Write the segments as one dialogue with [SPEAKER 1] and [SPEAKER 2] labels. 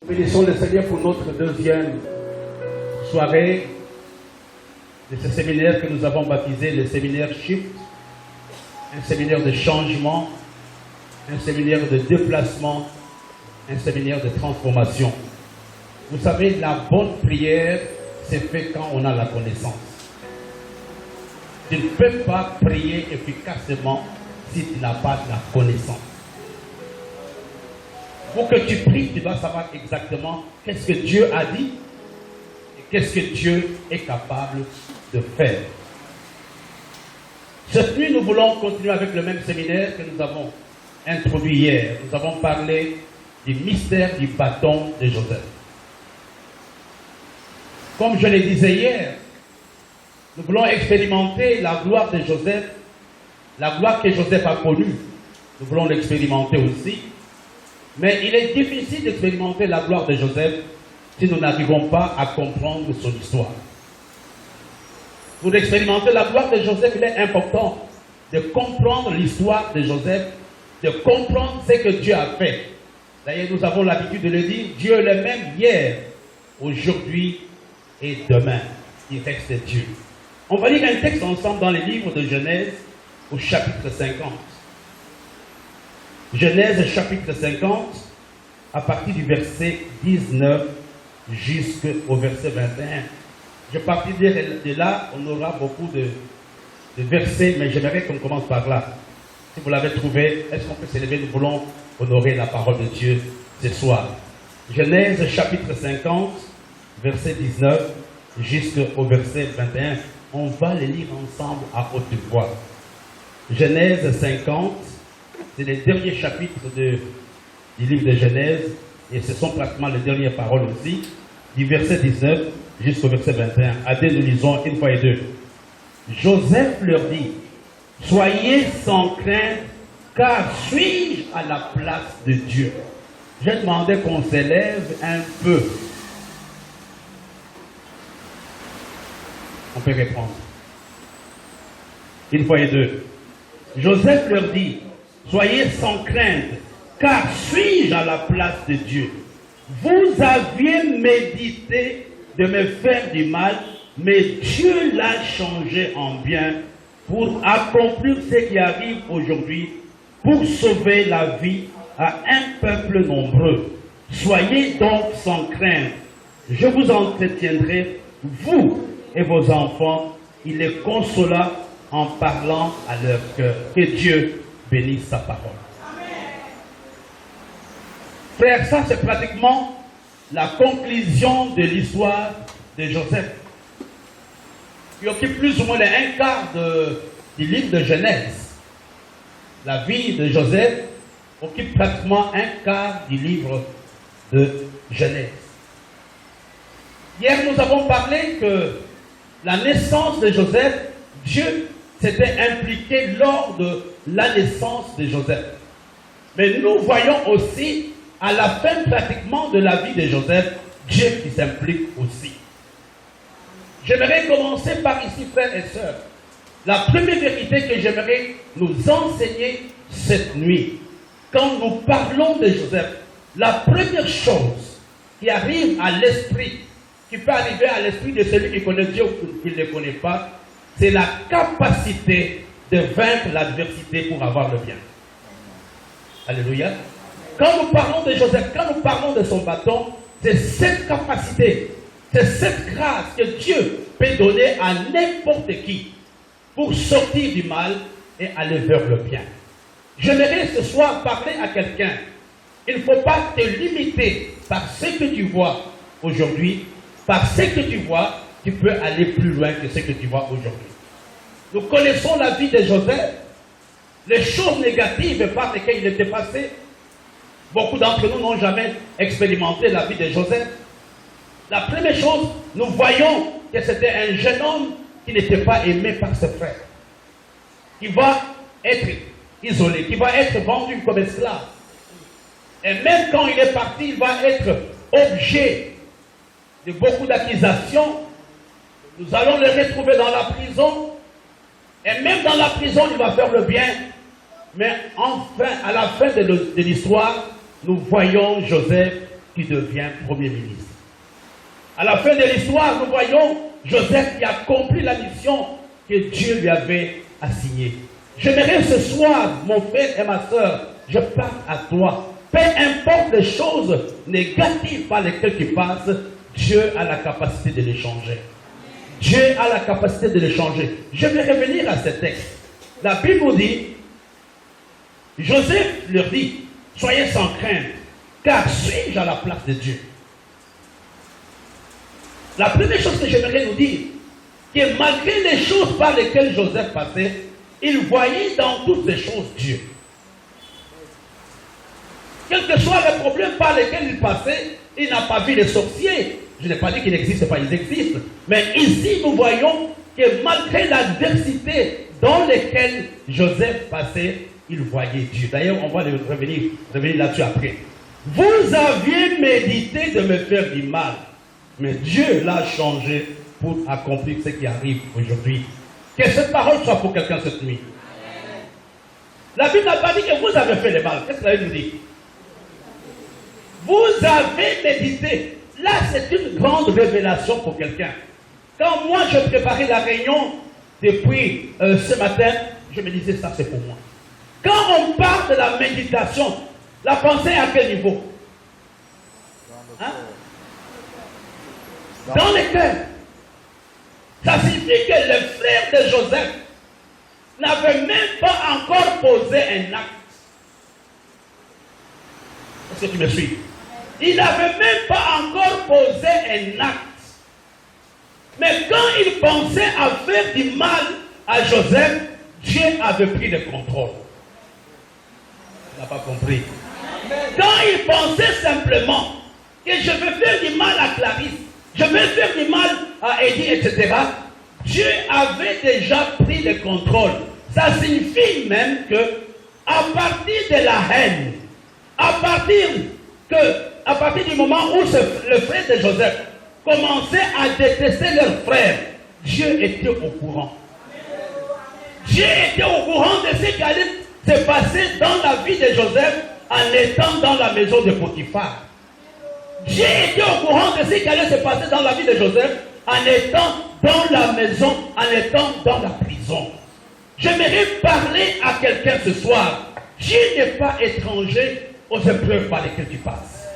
[SPEAKER 1] Bénissons le Seigneur pour notre deuxième soirée de ce séminaire que nous avons baptisé le séminaire Shift, un séminaire de changement, un séminaire de déplacement, un séminaire de transformation. Vous savez, la bonne prière, c'est fait quand on a la connaissance. Tu ne peux pas prier efficacement si tu n'as pas la connaissance. Pour que tu pries, tu dois savoir exactement qu'est-ce que Dieu a dit et qu'est-ce que Dieu est capable de faire. Cette nuit, nous voulons continuer avec le même séminaire que nous avons introduit hier. Nous avons parlé du mystère du bâton de Joseph. Comme je le disais hier, nous voulons expérimenter la gloire de Joseph, la gloire que Joseph a connue. Nous voulons l'expérimenter aussi. Mais il est difficile d'expérimenter la gloire de Joseph si nous n'arrivons pas à comprendre son histoire. Pour expérimenter la gloire de Joseph, il est important de comprendre l'histoire de Joseph, de comprendre ce que Dieu a fait. D'ailleurs, nous avons l'habitude de le dire, Dieu est le même hier, aujourd'hui et demain. Il reste Dieu. On va lire un texte ensemble dans les livres de Genèse au chapitre 50. Genèse chapitre 50, à partir du verset 19 jusqu'au verset 21. Je partirai de là, on aura beaucoup de versets, mais j'aimerais qu'on commence par là. Si vous l'avez trouvé, est-ce qu'on peut s'élever? Nous voulons honorer la parole de Dieu ce soir. Genèse chapitre 50, verset 19 jusqu'au verset 21. On va les lire ensemble à haute voix. Genèse 50. C'est les derniers chapitres du livre de Genèse, et ce sont pratiquement les dernières paroles aussi, du verset 19 jusqu'au verset 21. Allez, nous lisons une fois et deux. Joseph leur dit, soyez sans crainte, car suis-je à la place de Dieu? Je demandais qu'on s'élève un peu. On peut répondre. Une fois et deux. Joseph leur dit, soyez sans crainte, car suis-je à la place de Dieu? Vous aviez médité de me faire du mal, mais Dieu l'a changé en bien pour accomplir ce qui arrive aujourd'hui, pour sauver la vie à un peuple nombreux. Soyez donc sans crainte. Je vous entretiendrai, vous et vos enfants. Il les consola en parlant à leur cœur. Que Dieu bénisse sa parole. Amen. Frère, ça c'est pratiquement la conclusion de l'histoire de Joseph, qui occupe plus ou moins un quart du livre de Genèse. La vie de Joseph occupe pratiquement un quart du livre de Genèse. Hier, nous avons parlé que la naissance de Joseph, Dieu s'était impliqué lors de la naissance de Joseph. Mais nous voyons aussi, à la fin pratiquement de la vie de Joseph, Dieu qui s'implique aussi. J'aimerais commencer par ici, frères et sœurs. La première vérité que j'aimerais nous enseigner cette nuit, quand nous parlons de Joseph, la première chose qui arrive à l'esprit, qui peut arriver à l'esprit de celui qui connaît Dieu ou qui ne le connaît pas, c'est la capacité de vaincre l'adversité pour avoir le bien. Alléluia. Quand nous parlons de Joseph, quand nous parlons de son bâton, c'est cette capacité, c'est cette grâce que Dieu peut donner à n'importe qui pour sortir du mal et aller vers le bien. J'aimerais ce soir parler à quelqu'un. Il ne faut pas te limiter par ce que tu vois aujourd'hui. Par ce que tu vois, tu peux aller plus loin que ce que tu vois aujourd'hui. Nous connaissons la vie de Joseph, les choses négatives par lesquelles il était passé. Beaucoup d'entre nous n'ont jamais expérimenté la vie de Joseph. La première chose, nous voyons que c'était un jeune homme qui n'était pas aimé par ses frères, qui va être isolé, qui va être vendu comme esclave. Et même quand il est parti, il va être objet de beaucoup d'accusations. Nous allons le retrouver dans la prison. Et même dans la prison, il va faire le bien. Mais enfin, à la fin de l'histoire, nous voyons Joseph qui devient Premier ministre. À la fin de l'histoire, nous voyons Joseph qui accomplit la mission que Dieu lui avait assignée. J'aimerais ce soir, mon frère et ma soeur, je parle à toi. Peu importe les choses négatives par lesquelles tu passes, Dieu a la capacité de les changer. Dieu a la capacité de les changer. Je vais revenir à ce texte. La Bible nous dit, Joseph leur dit, soyez sans crainte, car suis-je à la place de Dieu? La première chose que j'aimerais nous dire, que malgré les choses par lesquelles Joseph passait, il voyait dans toutes ces choses Dieu. Quels que soient les problèmes par lesquels il passait, il n'a pas vu les sorciers. Je n'ai pas dit qu'ils n'existent pas, ils existent. Mais ici, nous voyons que malgré l'adversité dans laquelle Joseph passait, il voyait Dieu. D'ailleurs, on va revenir là-dessus après. Vous aviez médité de me faire du mal, mais Dieu l'a changé pour accomplir ce qui arrive aujourd'hui. Que cette parole soit pour quelqu'un cette nuit. La Bible n'a pas dit que vous avez fait le mal. Qu'est-ce que la Bible nous dit? Vous avez médité. Là, c'est une grande révélation pour quelqu'un. Quand moi, je préparais la réunion depuis ce matin, je me disais, ça c'est pour moi. Quand on parle de la méditation, la pensée à quel niveau? Hein? Dans le cœur. Ça signifie que le frère de Joseph n'avait même pas encore posé un acte. Est-ce que tu me suis? Il n'avait même pas encore posé un acte. Mais quand il pensait à faire du mal à Joseph, Dieu avait pris le contrôle. Tu n'as pas compris. Quand il pensait simplement que je vais faire du mal à Clarisse, je vais faire du mal à Eddie, etc., Dieu avait déjà pris le contrôle. Ça signifie même que, à partir de la haine, à partir du moment où le frère de Joseph commençait à détester leur frère, Dieu était au courant. Dieu était au courant de ce qui allait se passer dans la vie de Joseph en étant dans la maison de Potiphar. Dieu était au courant de ce qui allait se passer dans la vie de Joseph en étant dans la maison, en étant dans la prison. J'aimerais parler à quelqu'un ce soir. Dieu n'est pas étranger aux épreuves par lesquelles tu passes.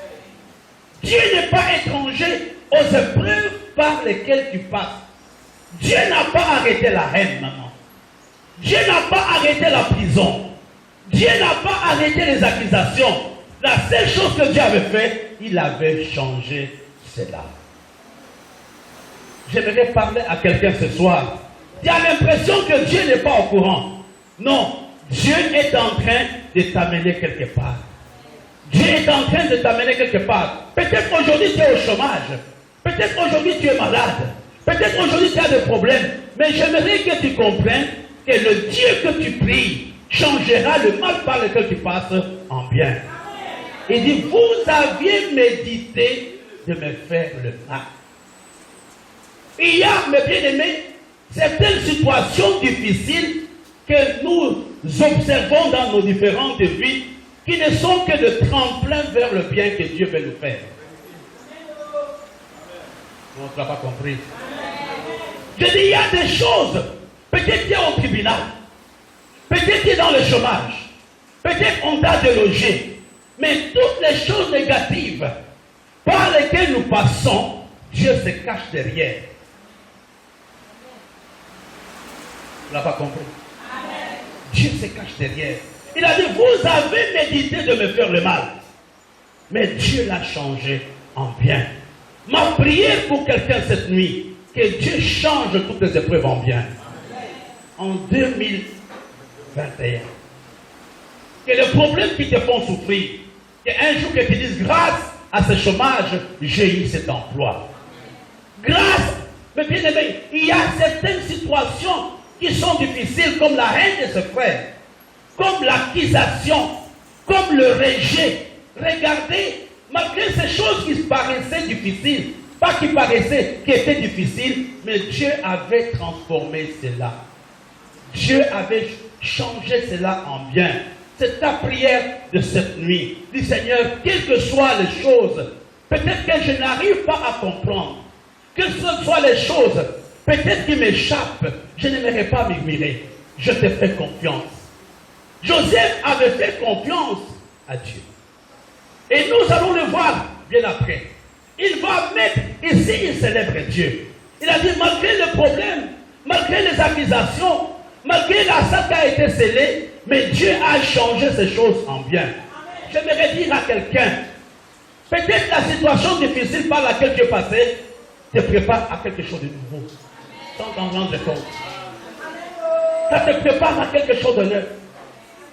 [SPEAKER 1] Dieu n'est pas étranger aux épreuves par lesquelles tu passes. Dieu n'a pas arrêté la haine, maman. Dieu n'a pas arrêté la prison. Dieu n'a pas arrêté les accusations. La seule chose que Dieu avait fait, il avait changé cela. J'aimerais parler à quelqu'un ce soir. Tu as l'impression que Dieu n'est pas au courant. Non, Dieu est en train de t'amener quelque part. Dieu est en train de t'amener quelque part. Peut-être aujourd'hui tu es au chômage. Peut-être aujourd'hui tu es malade. Peut-être aujourd'hui tu as des problèmes. Mais j'aimerais que tu comprennes que le Dieu que tu pries changera le mal par lequel tu passes en bien. Il dit, vous aviez médité de me faire le mal. Il y a, mes bien-aimés, certaines situations difficiles que nous observons dans nos différentes vies qui ne sont que de tremplin vers le bien que Dieu veut nous faire. On ne l'a pas compris. Je dis, il y a des choses. Peut-être tu es au tribunal. Peut-être tu es dans le chômage. Peut-être on t'a délogé. Mais toutes les choses négatives par lesquelles nous passons, Dieu se cache derrière. Tu n'as pas compris? Amen. Dieu se cache derrière. Il a dit, vous avez médité de me faire le mal. Mais Dieu l'a changé en bien. Ma prière pour quelqu'un cette nuit, que Dieu change toutes les épreuves en bien. En 2021. Que les problèmes qui te font souffrir, qu'un jour que tu dises, grâce à ce chômage, j'ai eu cet emploi. Grâce, mais bien aimé, il y a certaines situations qui sont difficiles, comme la haine de ce frère, comme l'accusation, comme le rejet. Regardez, malgré ces choses qui paraissaient difficiles, pas qui paraissaient, qui étaient difficiles, mais Dieu avait transformé cela. Dieu avait changé cela en bien. C'est ta prière de cette nuit. Dis Seigneur, quelles que soient les choses peut-être que je n'arrive pas à comprendre, que ce soit les choses, peut-être qui m'échappent, je n'aimerais pas m'ignorer. Je te fais confiance. Joseph avait fait confiance à Dieu. Et nous allons le voir bien après. Il va mettre ici, il célèbre Dieu. Il a dit, malgré le problème, malgré les accusations, malgré la salle qui a été scellée, mais Dieu a changé ces choses en bien. J'aimerais dire à quelqu'un, peut-être la situation difficile par laquelle tu es passé te prépare à quelque chose de nouveau. Sans t'en rendre compte. Ça te prépare à quelque chose de neuf.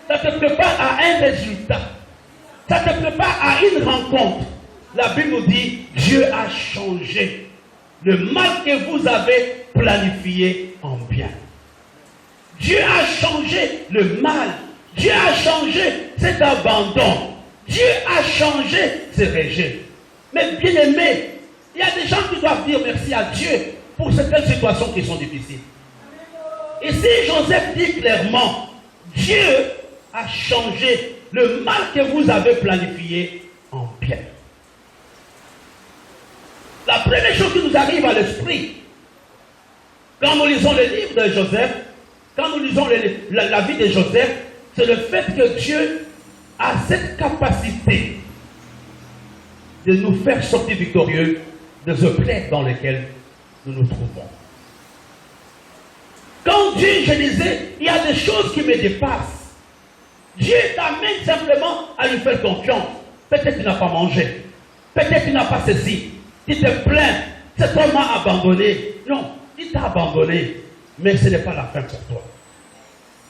[SPEAKER 1] Ça te prépare à un résultat. Ça te prépare à une rencontre. La Bible nous dit, Dieu a changé le mal que vous avez planifié en bien. Dieu a changé le mal. Dieu a changé cet abandon. Dieu a changé ce rejet. Mais bien aimé, il y a des gens qui doivent dire merci à Dieu pour certaines situations qui sont difficiles. Ici, Joseph dit clairement, Dieu a changé le mal que vous avez planifié en bien. La première chose qui nous arrive à l'esprit, quand nous lisons le livre de Joseph, quand nous lisons la vie de Joseph, c'est le fait que Dieu a cette capacité de nous faire sortir victorieux des épreuves dans lesquelles nous nous trouvons. Quand Dieu, je disais, il y a des choses qui me dépassent. Dieu t'amène simplement à lui faire confiance. Peut-être qu'il n'a pas mangé. Peut-être qu'il n'a pas ceci. Tu te plains. Cet homme m'a abandonné. Non, il t'a abandonné. Mais ce n'est pas la fin pour toi.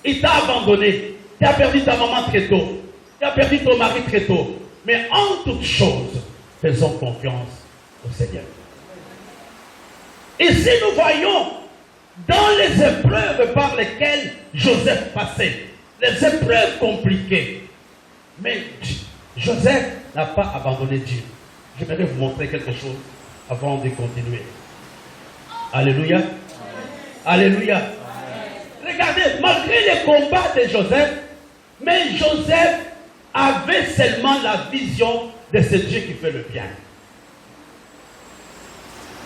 [SPEAKER 1] Il t'a abandonné. Tu as perdu ta maman très tôt. Tu as perdu ton mari très tôt. Mais en toutes choses, faisons confiance au Seigneur. Ici, nous voyons dans les épreuves par lesquelles Joseph passait, les épreuves compliquées. Mais Joseph n'a pas abandonné Dieu. Je voudrais vous montrer quelque chose avant de continuer. Alléluia. Alléluia. Regardez, malgré les combats de Joseph, mais Joseph avait seulement la vision de ce Dieu qui fait le bien.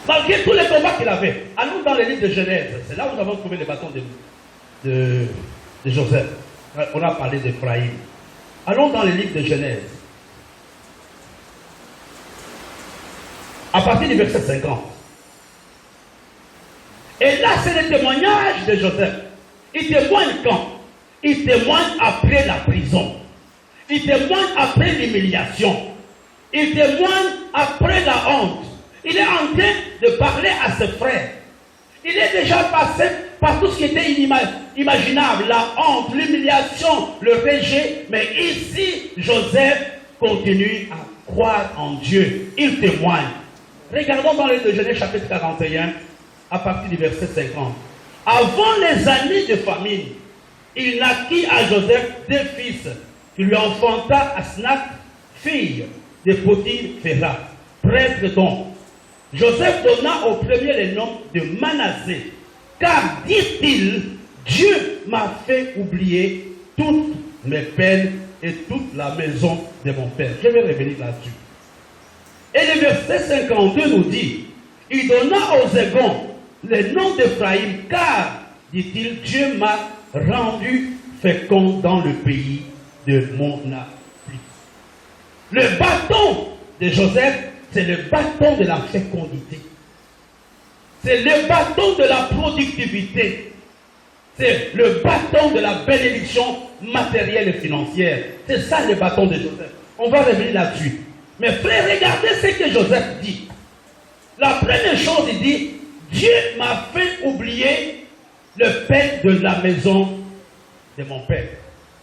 [SPEAKER 1] Malgré tous les combats qu'il avait, allons dans le livre de Genèse, c'est là où nous avons trouvé les bâtons de Joseph. On a parlé d'Ephraïm. Allons dans le livre de Genèse. À partir du verset 50. Et là, c'est le témoignage de Joseph. Il témoigne quand? Il témoigne après la prison. Il témoigne après l'humiliation. Il témoigne après la honte. Il est en train de parler à ses frères. Il est déjà passé par tout ce qui était inimaginable, la honte, l'humiliation, le rejet. Mais ici, Joseph continue à croire en Dieu. Il témoigne. Regardons dans le Genèse chapitre 41, à partir du verset 50. Avant les années de famine, il naquit à Joseph deux fils, qui lui enfanta Asnath, fille de Potiphera, prêtre donc. Joseph donna au premier le nom de Manassé, car, dit-il, Dieu m'a fait oublier toutes mes peines et toute la maison de mon père. Je vais revenir là-dessus. Et le verset 52 nous dit, il donna aux égons le nom d'Ephraïm, car, dit-il, Dieu m'a rendu fécond dans le pays de mon affliction. Le bâton de Joseph, c'est le bâton de la fécondité. C'est le bâton de la productivité. C'est le bâton de la bénédiction matérielle et financière. C'est ça le bâton de Joseph. On va revenir là-dessus. Mais frère, regardez ce que Joseph dit. La première chose, il dit, Dieu m'a fait oublier le pain de la maison de mon père.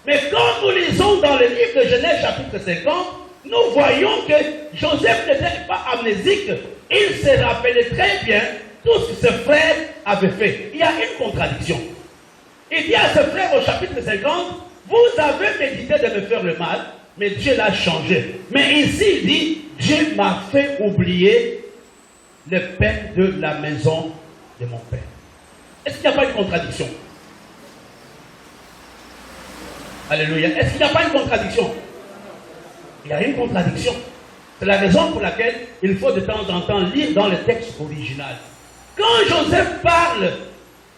[SPEAKER 1] Mais quand nous lisons dans le livre de Genèse chapitre 50, nous voyons que Joseph n'était pas amnésique. Il se rappelait très bien tout ce que ses frères avaient fait. Il y a une contradiction. Il dit à ses frères au chapitre 50, vous avez médité de me faire le mal, mais Dieu l'a changé. Mais ici, il dit, Dieu m'a fait oublier le pain de la maison de mon père. Est-ce qu'il n'y a pas une contradiction? Alléluia. Est-ce qu'il n'y a pas une contradiction? Il y a une contradiction. C'est la raison pour laquelle il faut de temps en temps lire dans le texte original. Quand Joseph parle,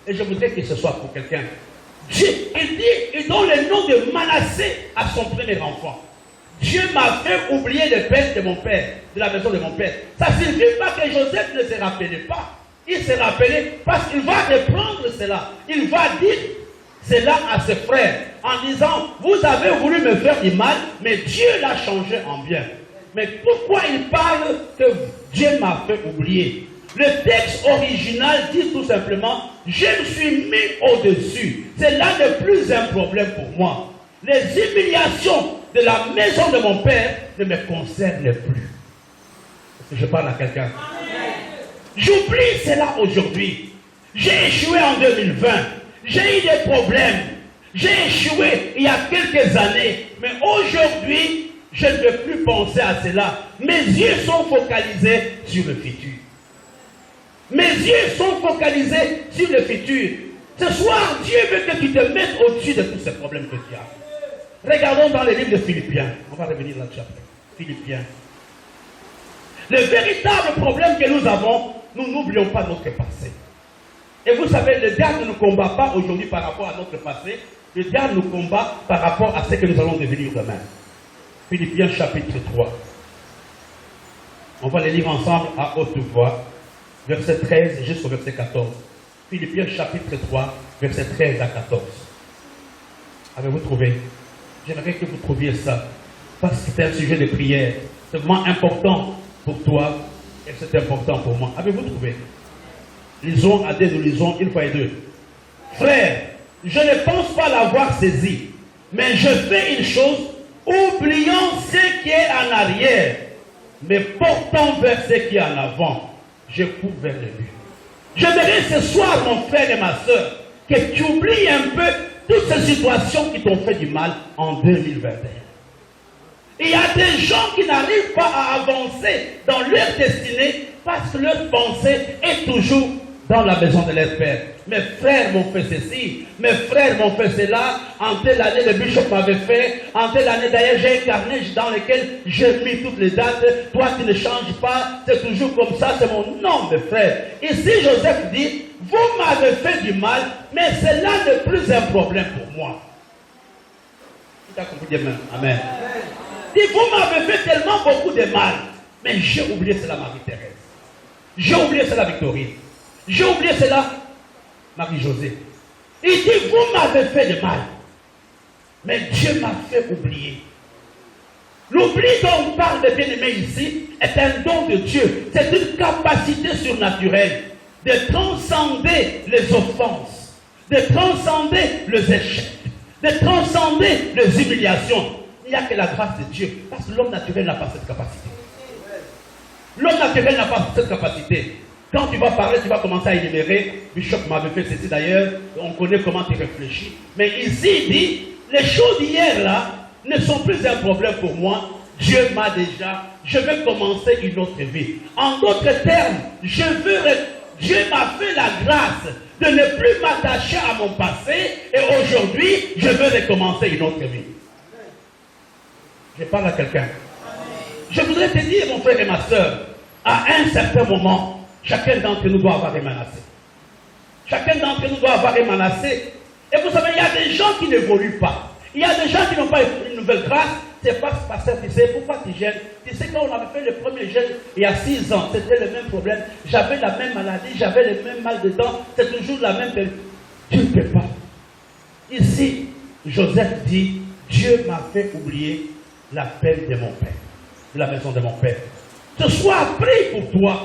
[SPEAKER 1] et je voudrais que ce soit pour quelqu'un, il donne le nom de Manassé à son premier enfant. Dieu m'a fait oublier le père de mon père, de la maison de mon père. Ça ne signifie pas que Joseph ne se rappelait pas. Il s'est rappelé parce qu'il va reprendre cela. Il va dire cela à ses frères en disant, vous avez voulu me faire du mal, mais Dieu l'a changé en bien. Mais pourquoi il parle que Dieu m'a fait oublier? Le texte original dit tout simplement, je me suis mis au-dessus. C'est là le plus un problème pour moi. Les humiliations de la maison de mon père ne me concernent plus. Est-ce que je parle à quelqu'un? J'oublie cela aujourd'hui. J'ai échoué en 2020. J'ai eu des problèmes. J'ai échoué il y a quelques années. Mais aujourd'hui, je ne veux plus penser à cela. Mes yeux sont focalisés sur le futur. Mes yeux sont focalisés sur le futur. Ce soir, Dieu veut que tu te mettes au-dessus de tous ces problèmes que tu as. Regardons dans le livre de Philippiens. On va revenir là-dessus après. Philippiens. Le véritable problème que nous avons, nous n'oublions pas notre passé. Et vous savez, le diable ne nous combat pas aujourd'hui par rapport à notre passé. Le diable nous combat par rapport à ce que nous allons devenir demain. Philippiens chapitre 3. On va les lire ensemble à haute voix. Verset 13 jusqu'au verset 14. Philippiens chapitre 3, verset 13 à 14. Avez-vous trouvé? J'aimerais que vous trouviez ça. Parce que c'est un sujet de prière. C'est vraiment important pour toi et c'est important pour moi. Avez-vous trouvé? Lisons à deux, nous lisons une fois et deux. Frère, je ne pense pas l'avoir saisi, mais je fais une chose, oubliant ce qui est en arrière, mais portant vers ce qui est en avant. Je cours vers le but. J'aimerais ce soir, mon frère et ma soeur, que tu oublies un peu toutes ces situations qui t'ont fait du mal en 2021. Il y a des gens qui n'arrivent pas à avancer dans leur destinée parce que leur pensée est toujours dans la maison de leur père. Mes frères m'ont fait ceci, mes frères m'ont fait cela, en telle année le bishop m'avait fait, en telle année d'ailleurs j'ai un carnet dans lequel j'ai mis toutes les dates, toi tu ne changes pas, c'est toujours comme ça, c'est mon nom mes frères. Ici Joseph dit, vous m'avez fait du mal, mais c'est là le plus un problème pour moi. Tu as compris demain? Amen. Il dit, vous m'avez fait tellement beaucoup de mal, mais j'ai oublié cela Marie-Thérèse. J'ai oublié cela Victorine. J'ai oublié cela, Marie-Josée. Il dit, vous m'avez fait de mal. Mais Dieu m'a fait oublier. L'oubli dont on parle de bien-aimé ici est un don de Dieu. C'est une capacité surnaturelle de transcender les offenses, de transcender les échecs, de transcender les humiliations. Il n'y a que la grâce de Dieu. Parce que l'homme naturel n'a pas cette capacité. L'homme naturel n'a pas cette capacité. Quand tu vas parler, tu vas commencer à énumérer. Bishop m'avait fait ceci d'ailleurs. On connaît comment tu réfléchis. Mais ici, il dit, les choses d'hier là ne sont plus un problème pour moi. Dieu m'a déjà, je vais commencer une autre vie. En d'autres termes, Dieu m'a fait la grâce de ne plus m'attacher à mon passé. Et aujourd'hui, je veux recommencer une autre vie. Je parle à quelqu'un. Je voudrais te dire, mon frère et ma soeur, à un certain moment, chacun d'entre nous doit avoir émanassé. Chacun d'entre nous doit avoir émanassé. Et vous savez, il y a des gens qui n'évoluent pas. Il y a des gens qui n'ont pas une nouvelle grâce. C'est pas parce que tu sais pourquoi tu gênes. Tu sais, quand on avait fait le premier gène il y a 6 ans, c'était le même problème. J'avais la même maladie, j'avais le même mal de dents. C'est toujours la même. Tu ne peux pas. Ici, Joseph dit, Dieu m'a fait oublier la peine de mon père, de la maison de mon père. Ce soir, prie pour toi.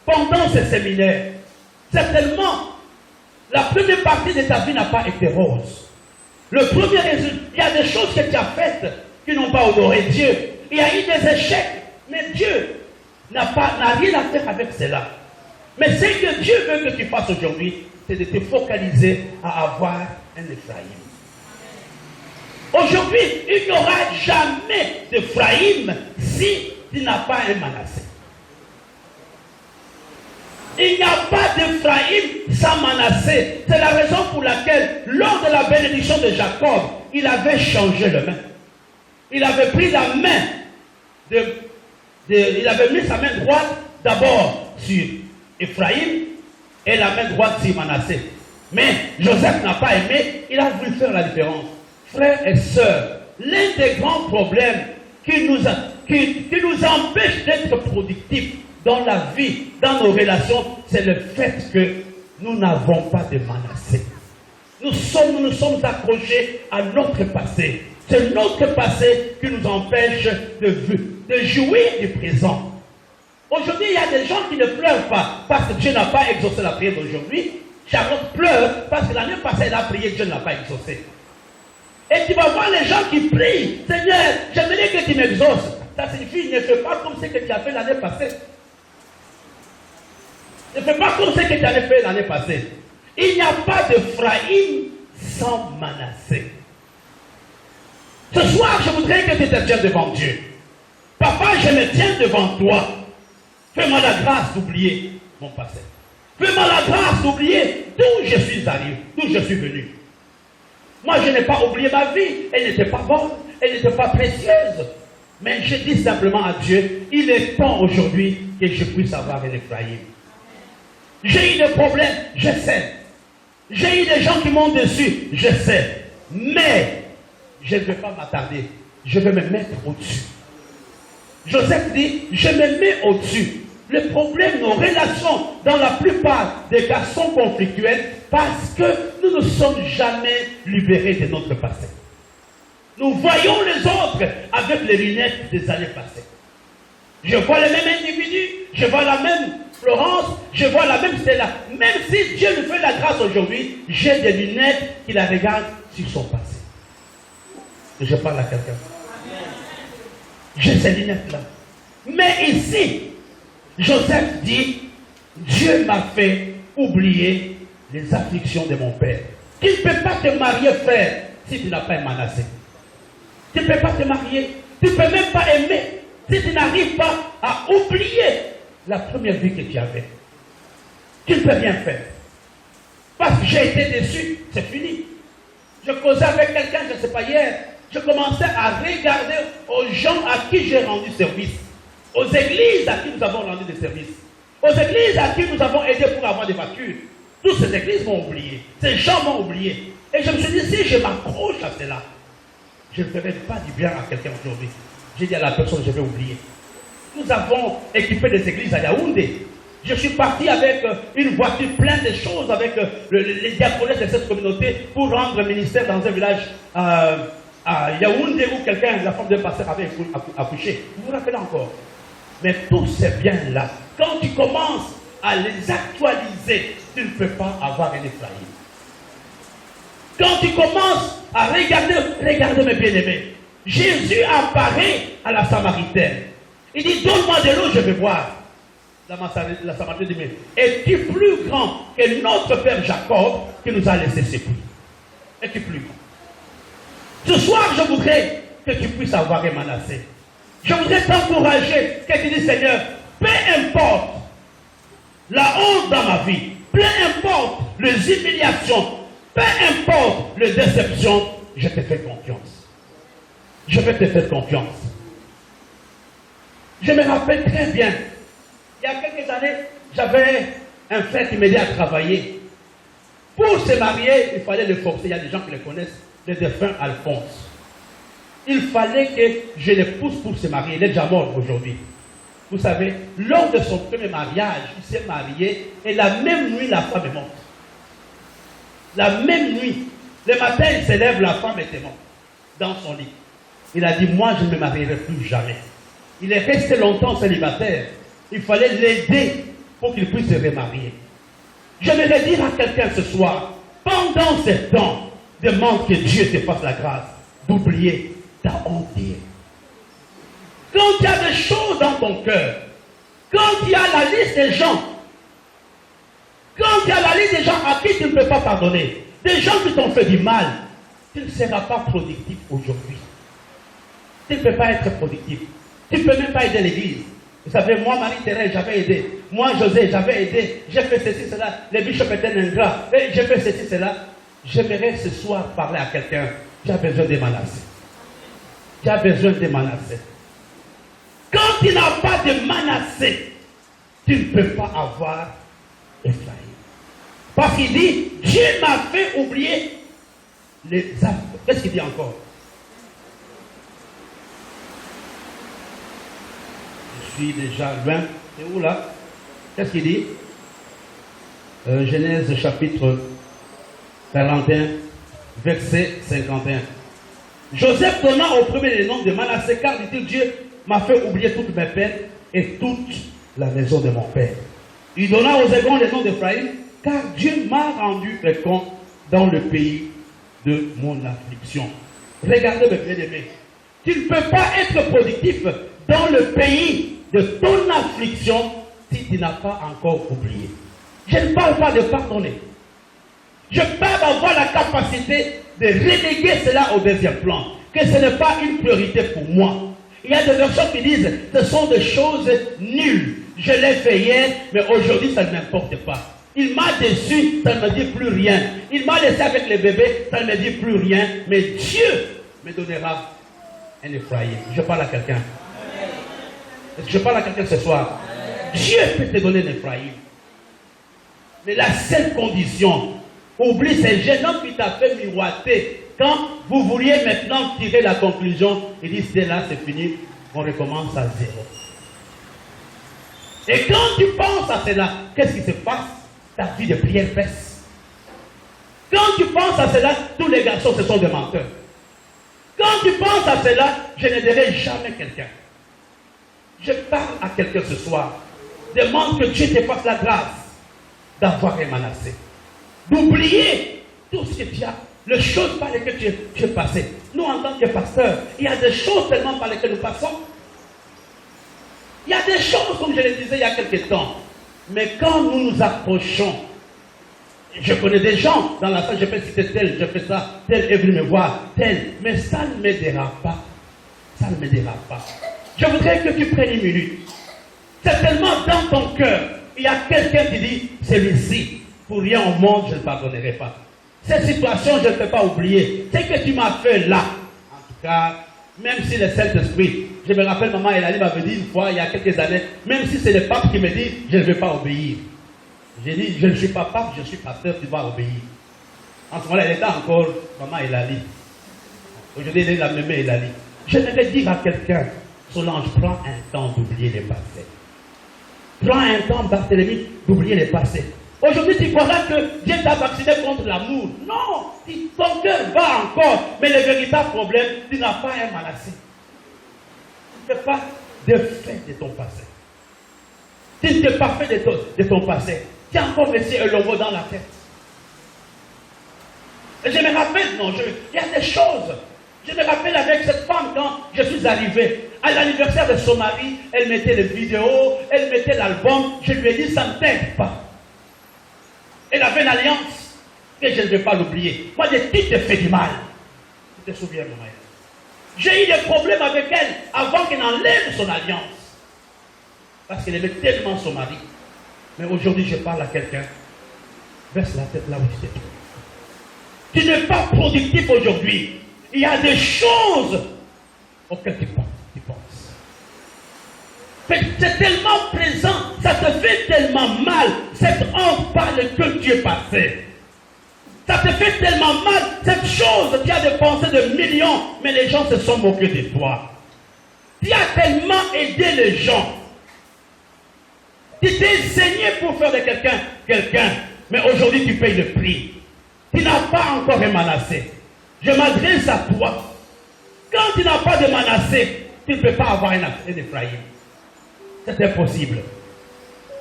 [SPEAKER 1] Pendant ce séminaire, certainement, la première partie de ta vie n'a pas été rose. Le premier résultat, il y a des choses que tu as faites qui n'ont pas honoré Dieu. Il y a eu des échecs, mais Dieu n'a rien à faire avec cela. Mais ce que Dieu veut que tu fasses aujourd'hui, c'est de te focaliser à avoir un Ephraïm. Aujourd'hui, il n'y aura jamais d'Ephraïm si tu n'as pas un Manassé. Il n'y a pas d'Ephraïm sans Manassé. C'est la raison pour laquelle, lors de la bénédiction de Jacob, il avait changé de main. Il avait pris la main de il avait mis sa main droite d'abord sur Ephraïm et la main droite sur Manassé. Mais Joseph n'a pas aimé, il a voulu faire la différence. Frères et sœurs, l'un des grands problèmes qui nous empêche d'être productifs dans la vie, dans nos relations, c'est le fait que nous n'avons pas de Manassé. Nous sommes accrochés à notre passé. C'est notre passé qui nous empêche de jouir du présent. Aujourd'hui, il y a des gens qui ne pleurent pas parce que Dieu n'a pas exaucé la prière d'aujourd'hui. Charlotte pleure parce que l'année passée, elle a prié, Dieu ne l'a pas exaucé. Et tu vas voir les gens qui prient. Seigneur, j'aimerais que tu m'exauces. Ça signifie, ne fais pas comme ce que tu as fait l'année passée. Ne fais pas comme ce que tu avais fait l'année passée. Il n'y a pas d'Ephraïm sans Manassé. Ce soir, je voudrais que tu te tiennes devant Dieu. Papa, je me tiens devant toi. Fais-moi la grâce d'oublier mon passé. Fais-moi la grâce d'oublier d'où je suis arrivé, d'où je suis venu. Moi, je n'ai pas oublié ma vie. Elle n'était pas bonne, elle n'était pas précieuse. Mais je dis simplement à Dieu, il est temps aujourd'hui que je puisse avoir un Ephraïm. J'ai eu des problèmes, je sais. J'ai eu des gens qui m'ont dessus, je sais. Mais je ne vais pas m'attarder. Je vais me mettre au-dessus. Joseph dit, je me mets au-dessus. Le problème, nos relations, dans la plupart des cas, sont conflictuelles parce que nous ne sommes jamais libérés de notre passé. Nous voyons les autres avec les lunettes des années passées. Je vois le même individu, je vois la même Florence, je vois la même Stella. Même si Dieu nous fait la grâce aujourd'hui, j'ai des lunettes qui la regardent sur son passé. Et je parle à quelqu'un. J'ai ces lunettes-là. Mais ici, Joseph dit, Dieu m'a fait oublier les afflictions de mon père. Tu ne peux pas te marier, frère, si tu n'as pas un Manassé. Tu ne peux pas te marier. Tu ne peux même pas aimer si tu n'arrives pas à oublier la première vie que tu avais. Tu ne peux rien faire. Parce que j'ai été déçu, c'est fini. Je causais avec quelqu'un, je ne sais pas, hier, je commençais à regarder aux gens à qui j'ai rendu service. Aux églises à qui nous avons rendu des services. Aux églises à qui nous avons aidé pour avoir des voitures. Toutes ces églises m'ont oublié. Ces gens m'ont oublié. Et je me suis dit, si je m'accroche à cela, je ne ferai pas du bien à quelqu'un aujourd'hui. J'ai dit à la personne, je vais oublier. Nous avons équipé des églises à Yaoundé. Je suis parti avec une voiture pleine de choses avec les diaconesses de cette communauté pour rendre le ministère dans un village à Yaoundé où quelqu'un, la femme d'un pasteur avait accouché. Vous vous rappelez encore? Mais tous ces biens-là, quand tu commences à les actualiser, tu ne peux pas avoir un Ephraïm. Quand tu commences à regarder mes bien-aimés, Jésus apparaît à la Samaritaine. Il dit, donne-moi de l'eau, je vais boire. La Samaritaine dit, mais es-tu plus grand que notre père Jacob qui nous a laissé ses puits? Es-tu plus grand? Ce soir, je voudrais que tu puisses avoir un Manassé. Je voudrais t'encourager, que tu dis, Seigneur, peu importe la honte dans ma vie, peu importe les humiliations, peu importe les déceptions, je te fais confiance. Je vais te faire confiance. Je me rappelle très bien, il y a quelques années, j'avais un frère qui m'aidait à travailler. Pour se marier, il fallait le forcer. Il y a des gens qui le connaissent, le défunt Alphonse. Il fallait que je le pousse pour se marier. Il est déjà mort aujourd'hui. Vous savez, lors de son premier mariage, il s'est marié et la même nuit, la femme est morte. La même nuit. Le matin, il se lève, la femme était morte dans son lit. Il a dit, moi, je ne me marierai plus jamais. Il est resté longtemps célibataire. Il fallait l'aider pour qu'il puisse se remarier. J'aimerais dire à quelqu'un ce soir, pendant ce temps, demande que Dieu te fasse la grâce d'oublier ta honte. Quand il y a des choses dans ton cœur, quand il y a la liste des gens, quand il y a la liste des gens à qui tu ne peux pas pardonner, des gens qui t'ont fait du mal, tu ne seras pas productif aujourd'hui. Tu ne peux pas être productif. Tu ne peux même pas aider l'église. Vous savez, moi, Marie-Thérèse, j'avais aidé. Moi, José, j'avais aidé. J'ai fait ceci, cela. Les bishops étaient ingrats. J'ai fait ceci, cela. J'aimerais ce soir parler à quelqu'un. Tu as besoin de Manassé. Tu as besoin de Manassé. Quand tu n'as pas de Manassé, tu ne peux pas avoir Ephraïm. Parce qu'il dit, Dieu m'a fait oublier les affres. Qu'est-ce qu'il dit encore? Je suis déjà loin. C'est où là? Qu'est-ce qu'il dit? Genèse chapitre 41, verset 51. Joseph donna au premier les noms de Manassé, car dit-il, Dieu m'a fait oublier toutes mes peines et toute la maison de mon père. Il donna aux seconds les noms d'Ephraïm, car Dieu m'a rendu fécond dans le pays de mon affliction. Regardez mes bien-aimés, tu ne peux pas être productif dans le pays de ton affliction si tu n'as pas encore oublié. Je ne parle pas de pardonner. Je parle d'avoir la capacité de reléguer cela au deuxième plan. Que ce n'est pas une priorité pour moi. Il y a des versions qui disent ce sont des choses nulles. Je l'ai fait hier, mais aujourd'hui ça ne m'importe pas. Il m'a déçu, ça ne me dit plus rien. Il m'a laissé avec les bébés, ça ne me dit plus rien. Mais Dieu me donnera un Ephraïm. Je parle à quelqu'un. Est-ce que je parle à quelqu'un ce soir? Dieu peut te donner un Ephraïm. Mais la seule condition, oublie ces jeunes hommes qui t'a fait miroiter. Quand vous vouliez maintenant tirer la conclusion, ils disent c'est là, c'est fini, on recommence à zéro. Et quand tu penses à cela, qu'est-ce qui se passe? Ta vie de prière baisse. Quand tu penses à cela, tous les garçons ce sont des menteurs. Quand tu penses à cela, je n'aiderai jamais quelqu'un. Je parle à quelqu'un ce soir. Demande que Dieu te fasse la grâce d'avoir un Manassé. D'oublier tout ce que tu as, les choses par lesquelles tu es passé. Nous, en tant que pasteurs, il y a des choses tellement par lesquelles nous passons. Il y a des choses, comme je le disais il y a quelques temps. Mais quand nous nous approchons, je connais des gens dans la salle, je peux citer tel, je fais ça, tel est venu me voir, tel, mais ça ne m'aidera pas. Ça ne m'aidera pas. Je voudrais que tu prennes une minute. Certainement dans ton cœur, il y a quelqu'un qui dit, celui-ci, pour rien au monde, je ne pardonnerai pas. Cette situation, je ne peux pas oublier. Ce que tu m'as fait là, en tout cas, même si le Saint-Esprit, je me rappelle, maman Elali m'avait dit une fois, il y a quelques années, même si c'est le pape qui me dit, je ne vais pas obéir. J'ai dit, je ne suis pas pape, je suis pasteur, tu vas obéir. En ce moment-là, elle était encore maman Elali. Aujourd'hui, elle est la même Elali. Je vais dire à quelqu'un, Solange, prends un temps d'oublier les passés. Prends un temps, Barthélemy, d'oublier les passés. Aujourd'hui, tu croiras que Dieu t'a vacciné contre l'amour. Non, ton cœur va encore. Mais le véritable problème, tu n'as pas un Manassé. Tu ne fais pas de fait de ton passé. Tu ne t'es pas fait de ton passé. Tu as encore laissé un logo dans la tête. Et je me rappelle, il y a des choses. Je me rappelle avec cette femme quand je suis arrivé. À l'anniversaire de son mari, elle mettait les vidéos, elle mettait l'album. Je lui ai dit, ça ne t'aide pas. Elle avait une alliance que je ne vais pas l'oublier. Moi, j'ai dit, te fait du mal. Tu te souviens, maman? J'ai eu des problèmes avec elle avant qu'elle enlève son alliance. Parce qu'elle aimait tellement son mari. Mais aujourd'hui, je parle à quelqu'un. Baisse la tête là où tu te trouves. Tu n'es pas productif aujourd'hui. Il y a des choses auxquelles tu penses. C'est tellement présent, ça te fait tellement mal, cette honte par laquelle tu es passé. Ça te fait tellement mal, cette chose, tu as dépensé de millions, mais les gens se sont moqués de toi. Tu as tellement aidé les gens. Tu t'es saigné pour faire de quelqu'un, mais aujourd'hui tu payes le prix. Tu n'as pas encore un Manassé. Je m'adresse à toi. Quand tu n'as pas de Manassé, tu ne peux pas avoir un Ephraïm. C'est impossible.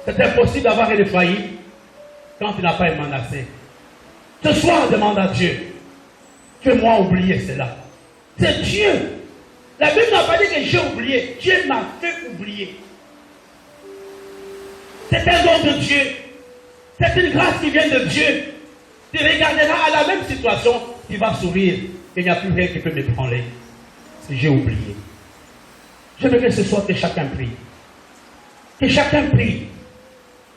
[SPEAKER 1] C'est impossible d'avoir un Ephraïm quand tu n'as pas un Manassé. Ce soir, demande à Dieu. Fais-moi oublier cela. C'est Dieu. La Bible n'a pas dit que j'ai oublié. Dieu m'a fait oublier. C'est un don de Dieu. C'est une grâce qui vient de Dieu. Tu regarderas à la même situation, tu vas sourire. Il n'y a plus rien qui peut m'ébranler. Si j'ai oublié. J'aimerais ce soir que chacun prie. Que chacun prie.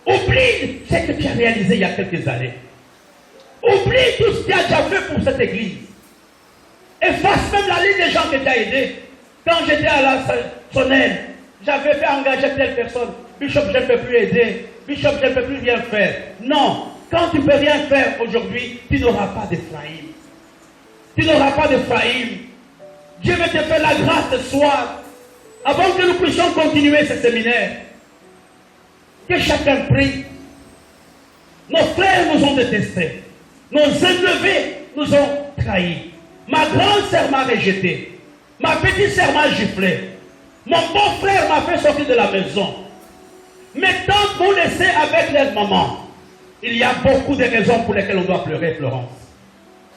[SPEAKER 1] Oublie ce que tu as réalisé il y a quelques années. Oublie tout ce que tu as déjà fait pour cette église. Efface même la liste des gens que tu as aidés. Quand j'étais à la Sonnelle, j'avais fait engager telle personne. Bishop, je ne peux plus aider. Bishop, je ne peux plus rien faire. Non, quand tu ne peux rien faire aujourd'hui, tu n'auras pas d'Ephraïm. Tu n'auras pas d'Ephraïm. Dieu veut te faire la grâce ce soir. Avant que nous puissions continuer ce séminaire, que chacun prie. Nos frères nous ont détestés. Nos élevés nous ont trahis. Ma grande sœur m'a rejeté. Ma petite sœur m'a giflé. Mon beau frère m'a fait sortir de la maison. Mes tantes m'ont laissé avec leur maman. Il y a beaucoup de raisons pour lesquelles on doit pleurer, Florence.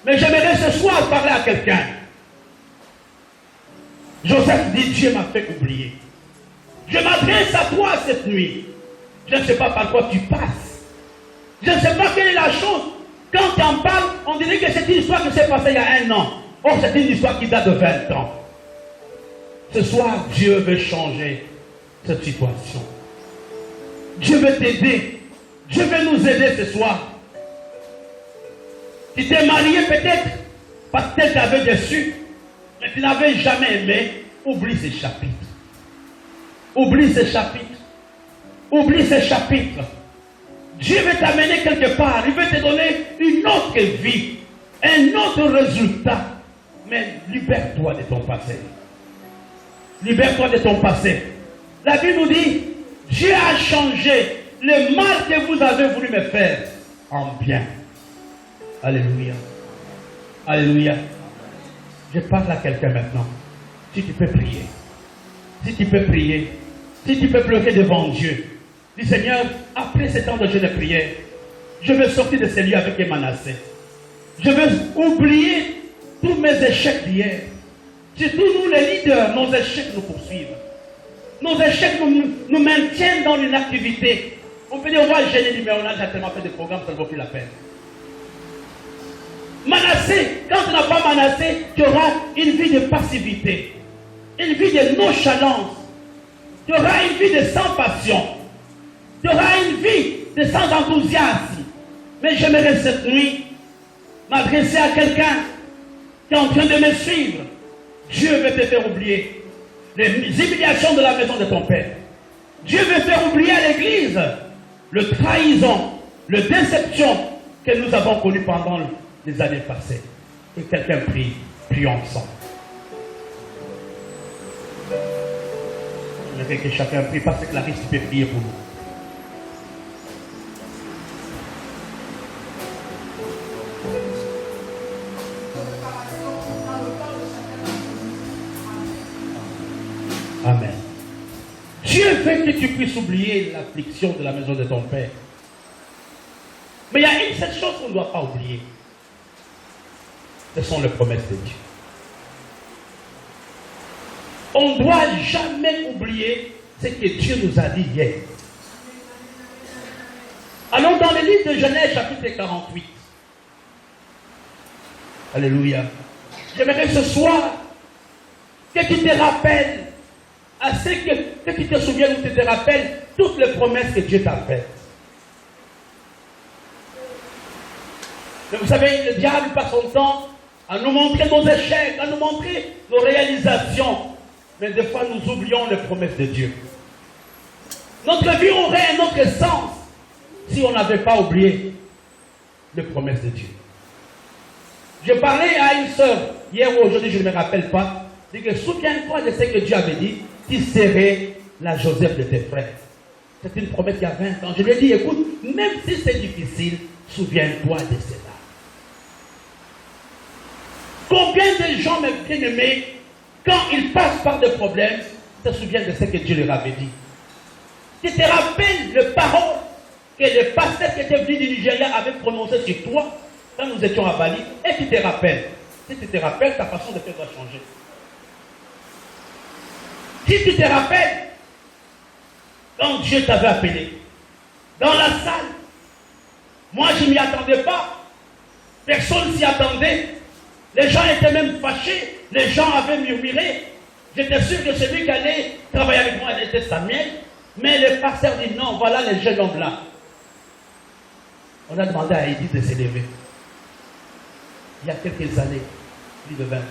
[SPEAKER 1] Mais j'aimerais ce soir parler à quelqu'un. Joseph dit, Dieu m'a fait oublier. Je m'adresse à toi cette nuit. Je ne sais pas par quoi tu passes. Je ne sais pas quelle est la chose. Quand tu en parles, on dirait que c'est une histoire qui s'est passée il y a 1 an. Or, c'est une histoire qui date de 20 ans. Ce soir, Dieu veut changer cette situation. Dieu veut t'aider. Dieu veut nous aider ce soir. Tu t'es marié peut-être parce qu'elle t'avait déçu, mais tu n'avais jamais aimé. Oublie ces chapitres. Oublie ces chapitres. Oublie ces chapitres. Dieu veut t'amener quelque part. Il veut te donner une autre vie. Un autre résultat. Mais libère-toi de ton passé. Libère-toi de ton passé. La Bible nous dit, Dieu a changé le mal que vous avez voulu me faire en bien. Alléluia. Alléluia. Je parle à quelqu'un maintenant. Si tu peux prier. Si tu peux prier. Si tu peux pleurer devant Dieu. Dis Seigneur, après ce temps de jeûne et prière, je veux sortir de ces lieux avec les Manassés. Je veux oublier tous mes échecs d'hier. Surtout nous les leaders, nos échecs nous poursuivent. Nos échecs nous maintiennent dans une activité. On peut dire, on va gêner, mais on a déjà tellement fait de programmes, ça ne vaut plus la peine. Manassé, quand tu n'as pas Manassé, tu auras une vie de passivité, une vie de nonchalance, tu auras une vie de sans passion, tu auras une vie de sans enthousiasme. Mais j'aimerais cette nuit m'adresser à quelqu'un qui est en train de me suivre. Dieu veut te faire oublier les humiliations de la maison de ton père. Dieu veut faire oublier à l'église le trahison, le déception que nous avons connu pendant les années passées. Et quelqu'un prie, prions ensemble. J'aimerais que chacun prie, parce que Clarisse peut prier pour nous. Amen. Dieu veut que tu puisses oublier l'affliction de la maison de ton père. Mais il y a une seule chose qu'on ne doit pas oublier. Ce sont les promesses de Dieu. On ne doit jamais oublier ce que Dieu nous a dit hier. Allons dans le livre de Genèse, chapitre 48. Alléluia. J'aimerais ce soir que tu te rappelles, que tu te souviennes ou tu te rappelles toutes les promesses que Dieu t'a faites. Mais vous savez, le diable passe son temps à nous montrer nos échecs, à nous montrer nos réalisations. Mais des fois, nous oublions les promesses de Dieu. Notre vie aurait un autre sens si on n'avait pas oublié les promesses de Dieu. Je parlais à une sœur, hier ou aujourd'hui, je ne me rappelle pas, dit que souviens-toi de ce que Dieu avait dit, tu serais la Joseph de tes frères. C'est une promesse il y a 20 ans. Je lui ai dit, écoute, même si c'est difficile, souviens-toi de cela. Combien de gens, mes bien-aimés, quand ils passent par des problèmes, se souviennent de ce que Dieu leur avait dit. Tu te rappelles le parole que le pasteur qui était venu du Nigeria avait prononcé sur toi quand nous étions à Bali, et tu te rappelles. Si tu te rappelles, ta façon de faire doit changer. Si tu te rappelles, quand Dieu t'avait appelé, dans la salle, moi je ne m'y attendais pas, personne ne s'y attendait, les gens étaient même fâchés, les gens avaient murmuré, j'étais sûr que celui qui allait travailler avec moi était Samuel, mais le pasteur dit non, voilà les jeunes hommes là. On a demandé à Edith de s'élever. Il y a quelques années, plus de 20 ans.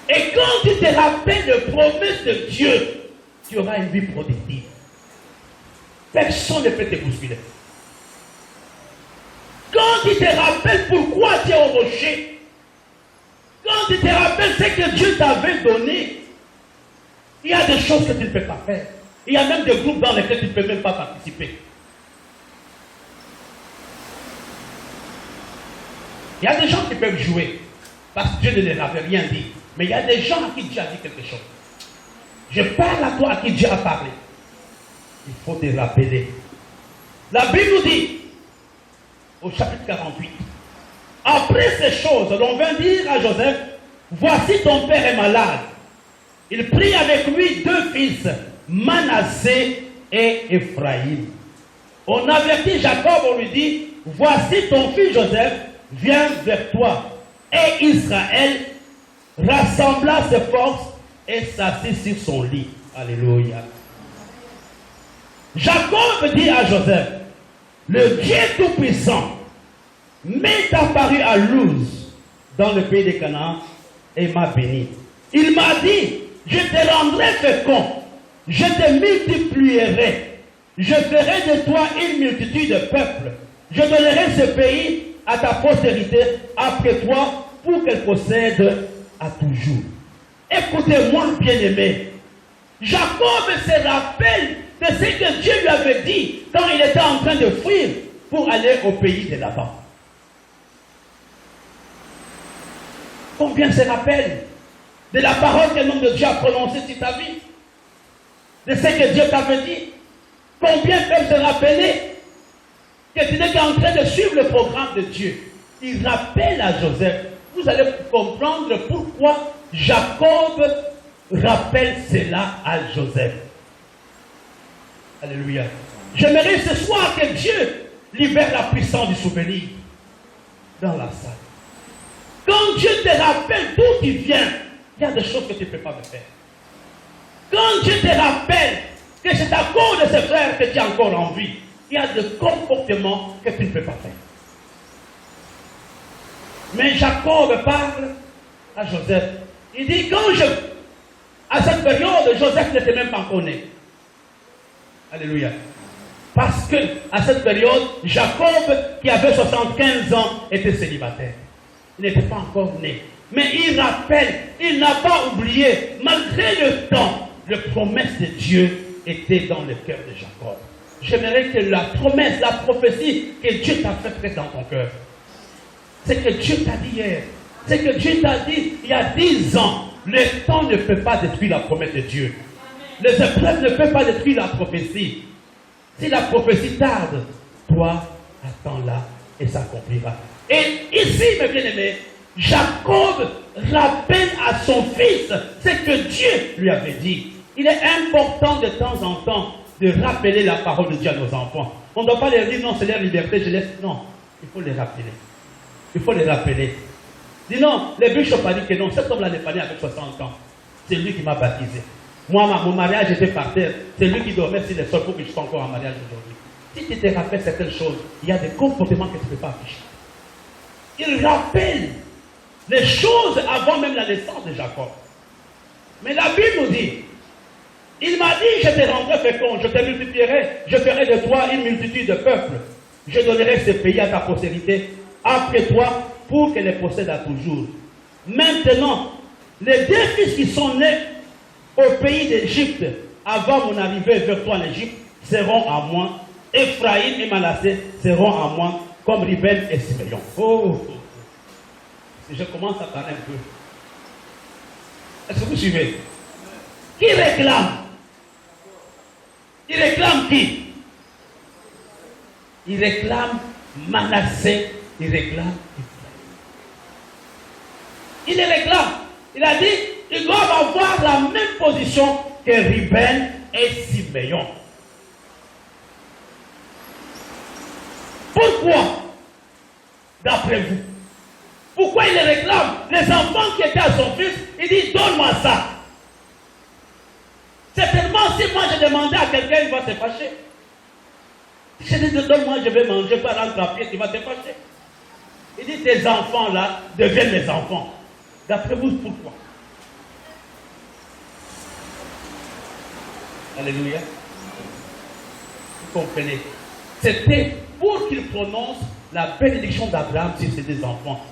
[SPEAKER 1] Et quand tu te rappelles de promesses de Dieu, tu auras une vie productive. Personne ne peut te bousculer. Quand tu te rappelles pourquoi tu es au rocher, quand tu te rappelles ce que Dieu t'avait donné, il y a des choses que tu ne peux pas faire. Il y a même des groupes dans lesquels tu ne peux même pas participer. Il y a des gens qui peuvent jouer parce que Dieu ne leur avait rien dit. Mais il y a des gens à qui Dieu a dit quelque chose. Je parle à toi à qui Dieu a parlé. Il faut te rappeler. La Bible nous dit, au chapitre 48, après ces choses, l'on vint dire à Joseph, voici ton père est malade. Il prit avec lui 2 fils, Manassé et Ephraïm. On avertit Jacob, on lui dit, voici ton fils Joseph vient vers toi. Et Israël rassembla ses forces et s'assit sur son lit. Alléluia. Jacob dit à Joseph, le Dieu Tout-Puissant m'est apparu à Luz, dans le pays de Canaan, et m'a béni. Il m'a dit, je te rendrai fécond, je te multiplierai, je ferai de toi une multitude de peuples, je donnerai ce pays à ta postérité après toi pour qu'elle possède à toujours. Écoutez-moi, bien-aimé. Jacob se rappelle de ce que Dieu lui avait dit quand il était en train de fuir pour aller au pays de Laban. Combien se rappellent de la parole que l'homme de Dieu a prononcée sur ta vie? De ce que Dieu t'avait dit? Combien peuvent se rappeler que tu n'es qu'en train de suivre le programme de Dieu? Il rappelle à Joseph. Vous allez comprendre pourquoi Jacob rappelle cela à Joseph. Alléluia. J'aimerais ce soir que Dieu libère la puissance du souvenir dans la salle. Quand Dieu te rappelle d'où tu viens, il y a des choses que tu ne peux pas me faire. Quand Dieu te rappelle que c'est à cause de ses frères que tu es encore en vie, il y a des comportements que tu ne peux pas faire. Mais Jacob parle à Joseph. Il dit, à cette période, Joseph n'était même pas encore né. Alléluia. Parce que à cette période, Jacob, qui avait 75 ans, était célibataire. Il n'était pas encore né. Mais il rappelle, il n'a pas oublié, malgré le temps, la promesse de Dieu était dans le cœur de Jacob. J'aimerais que la promesse, la prophétie que Dieu t'a faite reste dans ton cœur. C'est que Dieu t'a dit hier. C'est que Dieu t'a dit il y a 10 ans. Le temps ne peut pas détruire la promesse de Dieu. Les épreuves ne peuvent pas détruire la prophétie. Si la prophétie tarde, toi, attends-la et ça accomplira. Et ici, mes bien-aimés, Jacob rappelle à son fils ce que Dieu lui avait dit. Il est important de temps en temps de rappeler la parole de Dieu à nos enfants. On ne doit pas leur dire non, c'est leur liberté, je laisse. Non, il faut les rappeler. Il faut les rappeler. Dis non, le bishop a dit que non, cet homme-là n'est pas né avec 60 ans. C'est lui qui m'a baptisé. Moi, mon mariage était par terre. C'est lui qui dormait sur les sols pour que je sois encore en mariage aujourd'hui. Si tu te rappelles certaines choses, il y a des comportements que tu ne peux pas afficher. Il rappelle les choses avant même la naissance de Jacob. Mais la Bible nous dit, il m'a dit, je te rendrai fécond, je te multiplierai, je ferai de toi une multitude de peuples. Je donnerai ce pays à ta postérité après toi pour qu'elle les possède à toujours. Maintenant, les 2 fils qui sont nés au pays d'Égypte avant mon arrivée vers toi en Égypte seront à moi. Ephraïm et Manassé seront à moi comme Ruben et Siméon. Oh, je commence à parler un peu. Est-ce que vous suivez? Qui réclame? Il réclame qui? Il réclame Manassé, il réclame Ephraïm. Il les réclame. Il a dit, ils doivent avoir la même position que Ruben et Siméon. Pourquoi? D'après vous. Pourquoi il les réclame? Les enfants qui étaient à son fils, il dit, donne-moi ça. Certainement, si moi je demandais à quelqu'un, il va se fâcher. Si je dis, donne-moi, je vais manger, pas rentrer à pied, il va se fâcher. Il dit, tes enfants là deviennent mes enfants. D'après vous, pourquoi? Alléluia. Vous comprenez? C'était pour qu'il prononce la bénédiction d'Abraham sur ses deux enfants.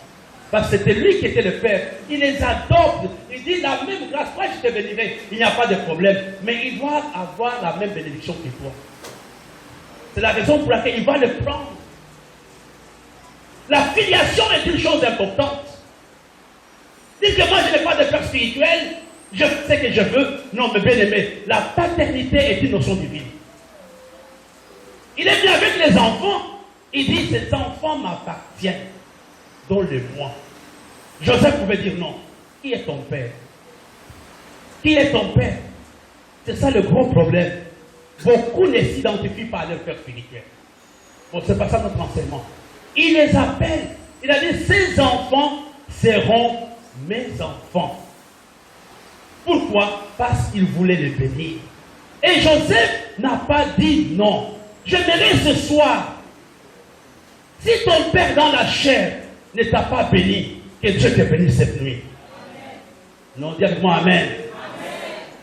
[SPEAKER 1] Parce que c'était lui qui était le père. Il les adopte. Il dit la même grâce. Moi, je te bénirai. Il n'y a pas de problème. Mais il doit avoir la même bénédiction que toi. C'est la raison pour laquelle il va le prendre. La filiation est une chose importante. Dites que moi, je n'ai pas de père spirituel. Je sais que je veux. Non, mais bien aimé, la paternité est une notion divine. Il est venu avec les enfants. Il dit, ces enfants m'appartiennent. Donne-le-moi. Joseph pouvait dire non. Qui est ton père? Qui est ton père? C'est ça le gros problème. Beaucoup ne s'identifient pas à leur père spirituel. Bon, c'est pas ça notre enseignement. Il les appelle. Il a dit, ces enfants seront mes enfants. Pourquoi? Parce qu'il voulait les bénir. Et Joseph n'a pas dit non. J'aimerais ce soir, si ton père dans la chair ne t'a pas béni, que Dieu te bénisse cette nuit. Non, dis avec moi Amen.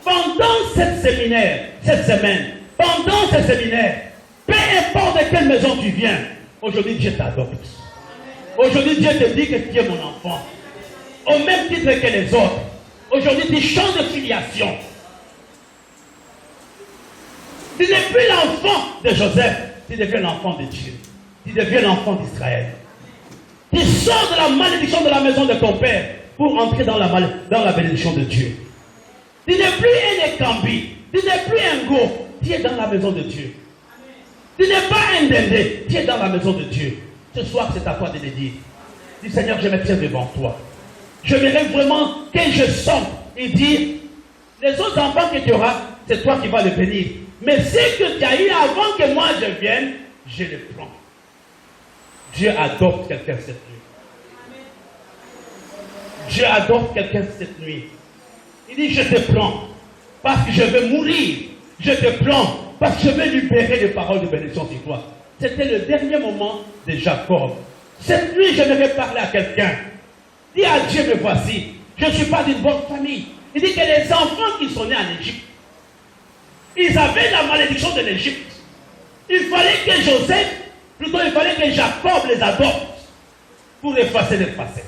[SPEAKER 1] Pendant cette semaine, pendant ce séminaire, peu importe de quelle maison tu viens, aujourd'hui Dieu t'adopte. Aujourd'hui Dieu te dit que tu es mon enfant. Au même titre que les autres. Aujourd'hui tu changes de filiation. Tu n'es plus l'enfant de Joseph, tu deviens l'enfant de Dieu. Tu deviens l'enfant d'Israël. Tu sors de la malédiction de la maison de ton père pour entrer dans la bénédiction de Dieu. Tu n'es plus un Ekambi, tu n'es plus un go, tu es dans la maison de Dieu. Tu n'es pas un Dendé, tu es dans la maison de Dieu. Ce soir, c'est à toi de le dire. Dis Seigneur, je me tiens devant toi. Je voudrais vraiment que je sorte et dire, les autres enfants que tu auras, c'est toi qui vas les bénir. Mais ce que tu as eu avant que moi je vienne, je les prends. Dieu adopte quelqu'un cette nuit. Dieu adopte quelqu'un cette nuit. Il dit, je te prends parce que je veux mourir. Je te prends parce que je veux libérer les paroles de bénédiction sur toi. C'était le dernier moment de Jacob. Cette nuit, je devais parler à quelqu'un. Dis à Dieu, me voici. Je ne suis pas d'une bonne famille. Il dit que les enfants qui sont nés en Égypte, ils avaient la malédiction de l'Égypte. Il fallait que Joseph, plutôt il fallait que Jacob les adopte pour effacer les passés.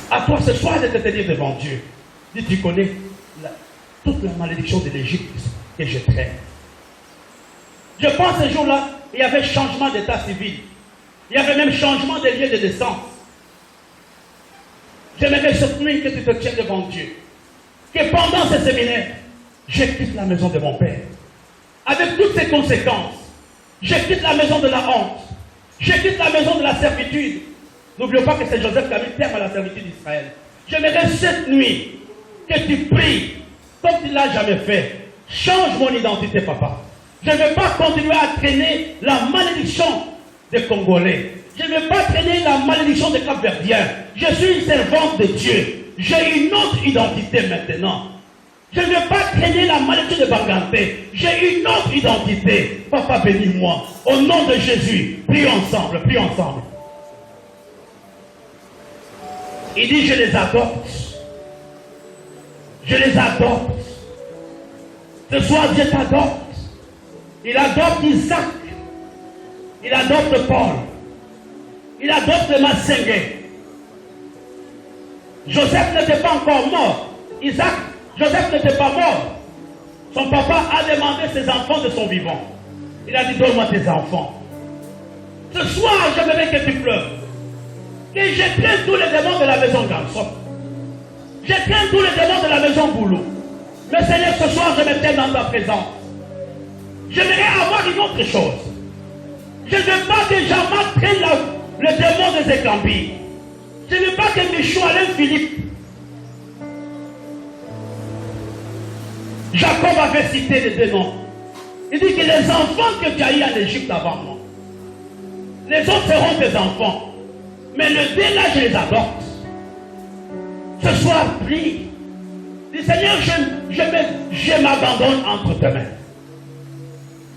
[SPEAKER 1] À toi ce soir de te tenir devant Dieu. Dis, tu connais toute la malédiction de l'Égypte que je traîne. Je pense ce jour-là, il y avait changement d'état civil. Il y avait même changement de lieu de naissance. J'aimerais cette nuit que tu te tiennes devant Dieu. Que pendant ce séminaire, je quitte la maison de mon père. Avec toutes ses conséquences. Je quitte la maison de la honte. Je quitte la maison de la servitude. N'oublions pas que c'est Joseph qui a mis terme à la servitude d'Israël. J'aimerais cette nuit que tu pries comme tu ne l'as jamais fait. Change mon identité, papa. Je ne veux pas continuer à traîner la malédiction des Congolais. Je ne veux pas traîner la malédiction des Cap-Verdiens. Je suis une servante de Dieu. J'ai une autre identité maintenant. Je ne veux pas traîner la malédiction de Banganté. J'ai une autre identité. Papa, bénis-moi. Au nom de Jésus, prions ensemble, prions ensemble. Il dit, je les adopte. Je les adopte. Ce soir, Dieu t'adopte. Il adopte Isaac. Il adopte Paul. Il adopte Massengue. Joseph n'était pas encore mort. Joseph n'était pas mort. Son papa a demandé ses enfants de son vivant. Il a dit, donne-moi tes enfants. Ce soir, j'aimerais que tu pleures. Que je traîne tous les démons de la maison Ganson. Je traîne tous les démons de la maison Boulou. Mais Seigneur, ce soir, je me tiens dans ta présence. J'aimerais avoir une autre chose. Je ne veux pas que Jean-Marc traîne le démon des Écambis. Je ne veux pas que Michou Alain Philippe. Jacob avait cité les deux noms. Il dit que les enfants que tu as eu en Égypte avant moi, les autres seront tes enfants. Mais le deux là, je les adopte. Ce soir, prie. Dis Seigneur, je m'abandonne entre tes mains.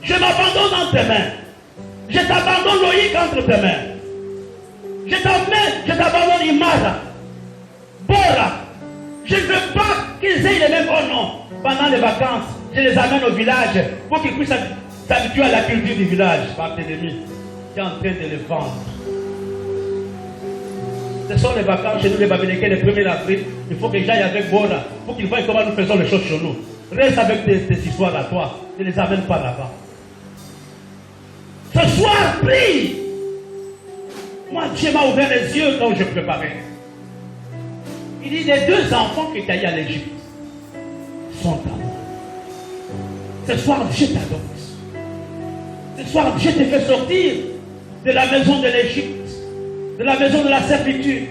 [SPEAKER 1] Je m'abandonne entre tes mains. Je t'abandonne Loïc entre tes mains. Je t'abandonne Imara, Bora. Je ne veux pas qu'ils aient les mêmes. Oh non, pendant les vacances, je les amène au village pour qu'ils puissent s'habituer à la culture du village. Barthélemy, qui est en train de les vendre. Ce sont les vacances chez nous, les Babyloniens, les 1er avril. Il faut que j'aille avec Bona pour qu'ils voient comment nous faisons les choses chez nous. Reste avec tes histoires à toi. Ne les amène pas là-bas. Ce soir, prie. Moi, Dieu m'a ouvert les yeux quand je préparais. Il dit, les 2 enfants qui étaient à l'Égypte sont à moi. Ce soir, Dieu t'adopte. Ce soir, Dieu te fait sortir de la maison de l'Égypte, de la maison de la servitude.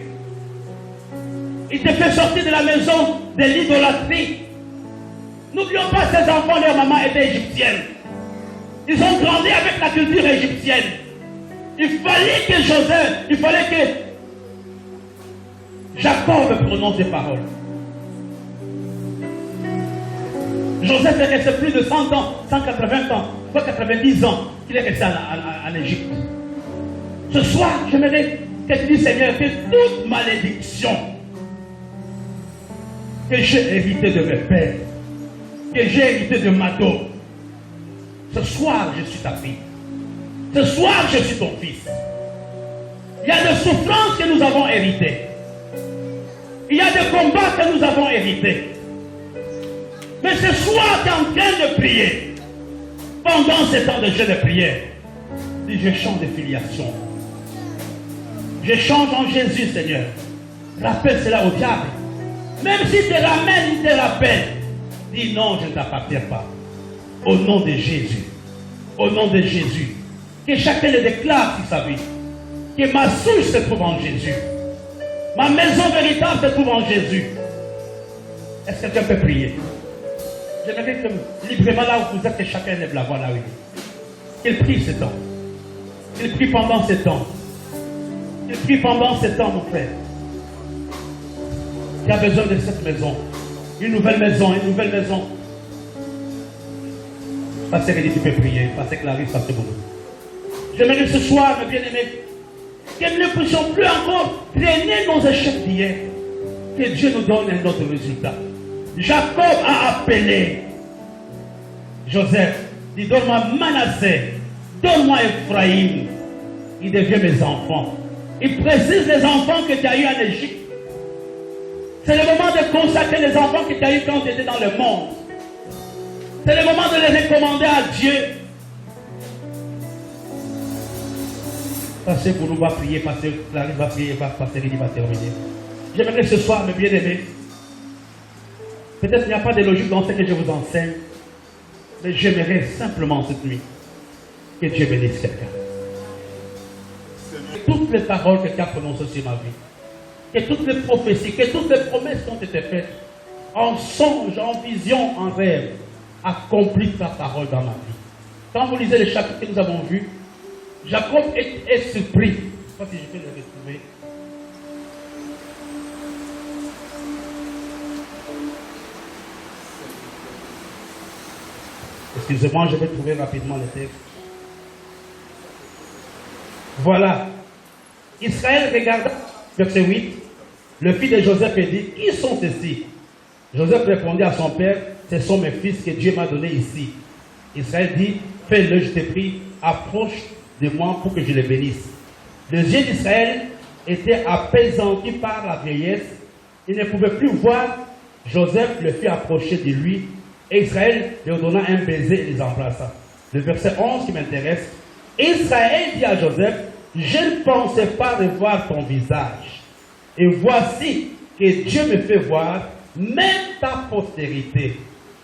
[SPEAKER 1] Il te fait sortir de la maison de l'idolâtrie. N'oublions pas, ces enfants, leur maman était égyptienne. Ils ont grandi avec la culture égyptienne. Il fallait que Joseph, il fallait que Jacob prononce des paroles. Joseph est resté plus de 100 ans, 180 ans, soit 90 ans qu'il est resté en Égypte. Ce soir, j'aimerais que tu dises, Seigneur, que toute malédiction que j'ai hérité de mes pères, que j'ai hérité de ma dos, ce soir, je suis ta fille. Ce soir, je suis ton fils. Il y a des souffrances que nous avons héritées. Il y a des combats que nous avons hérités. Mais ce soir, tu es en train de prier. Pendant ce temps de jeûne de prière, dis, je change de filiation. Je change en Jésus, Seigneur. Rappelle cela au diable. Même si tu ramènes, il te rappelle. Dis non, je ne t'appartiens pas. Au nom de Jésus. Au nom de Jésus. Que chacun le déclare sur sa vie. Que ma source se trouve en Jésus. Ma maison véritable se trouve en Jésus. Est-ce que tu peux prier? J'aimerais que librement là où vous êtes, que chacun lève la voix là où il est. Qu'il prie ce temps. Qu'il prie pendant ce temps. Qu'il prie pendant ce temps, mon frère. Qui a besoin de cette maison. Une nouvelle maison, une nouvelle maison. Pasteur Elie, tu peux prier. Pasteur Clarisse, Pasteur Boubou. J'aimerais ce soir, mes bien-aimés, que nous ne puissions plus encore traîner nos échecs d'hier. Que Dieu nous donne un autre résultat. Jacob a appelé Joseph. Il dit, donne-moi Manassé, donne-moi Ephraïm. Il devient mes enfants. Il précise les enfants que tu as eus en Égypte. C'est le moment de consacrer les enfants que tu as eus quand tu étais dans le monde. C'est le moment de les recommander à Dieu. Pasteur Boulou va prier, Pasteur Clarisse va prier, Pasteur Elie va terminer. J'aimerais ce soir, mes bien-aimés, peut-être qu'il n'y a pas de logique dans ce que je vous enseigne, mais j'aimerais simplement cette nuit que Dieu bénisse quelqu'un. Toutes les paroles que tu as prononcées sur ma vie, que toutes les prophéties, que toutes les promesses qui ont été faites, en songe, en vision, en rêve, accomplis ta parole dans ma vie. Quand vous lisez les chapitres que nous avons vus, Jacob est surpris. Je ne sais pas si je peux le retrouver. Excusez-moi, je vais trouver rapidement le texte. Voilà. Israël regarda, verset 8, le fils de Joseph et dit, qui sont ceux-ci? Joseph répondit à son père, ce sont mes fils que Dieu m'a donnés ici. Israël dit, fais-le, je te prie, approche de moi pour que je les bénisse. Les yeux d'Israël étaient apaisantis par la vieillesse. Il ne pouvait plus voir. Joseph le fit approcher de lui. Et Israël leur donna un baiser et les embrassa. Le verset 11 qui m'intéresse. Israël dit à Joseph, je ne pensais pas revoir ton visage. Et voici que Dieu me fait voir même ta postérité.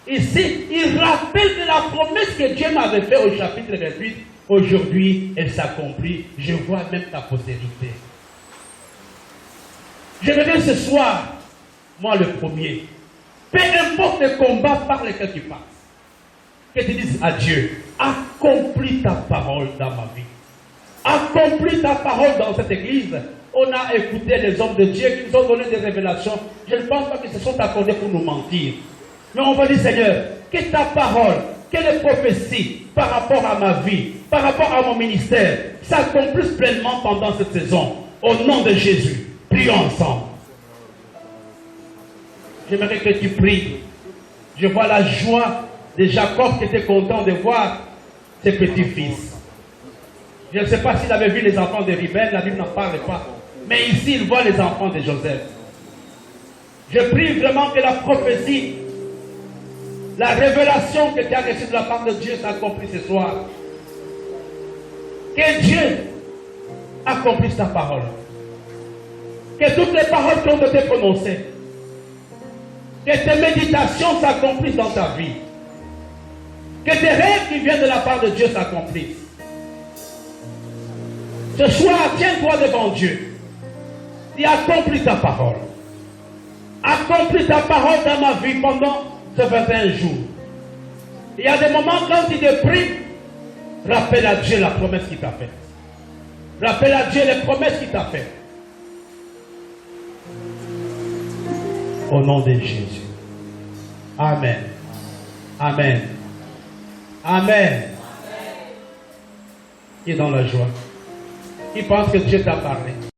[SPEAKER 1] Ici, il rappelle que la promesse que Dieu m'avait faite au chapitre 28, aujourd'hui, elle s'accomplit. Je vois même ta postérité. Je reviens ce soir, moi le premier. Peu importe le combat par lequel tu passes, que tu dises à Dieu, accomplis ta parole dans ma vie. Accomplis ta parole dans cette église. On a écouté les hommes de Dieu qui nous ont donné des révélations. Je ne pense pas qu'ils se sont accordés pour nous mentir. Mais on va dire, Seigneur, que ta parole, que les prophéties par rapport à ma vie, par rapport à mon ministère, s'accomplissent pleinement pendant cette saison. Au nom de Jésus, prions ensemble. j'aimerais que tu pries. Je vois la joie de Jacob qui était content de voir ses petits-fils. Je ne sais pas s'il avait vu les enfants de Ruben, la Bible n'en parle pas. Mais ici, il voit les enfants de Joseph. Je prie vraiment que la prophétie, la révélation que tu as reçue de la part de Dieu s'accomplisse ce soir. Que Dieu accomplisse ta parole. Que toutes les paroles qui ont été prononcées, que tes méditations s'accomplissent dans ta vie. Que tes rêves qui viennent de la part de Dieu s'accomplissent. Ce soir, tiens-toi devant Dieu. Et accomplis ta parole. Accomplis ta parole dans ma vie pendant ce 21 jours. Il y a des moments quand tu te pries, rappelle à Dieu la promesse qu'il t'a faite. Rappelle à Dieu les promesses qu'il t'a faites. Au nom de Jésus. Amen. Amen. Amen. Qui est dans la joie. Qui pense que Dieu t'a parlé.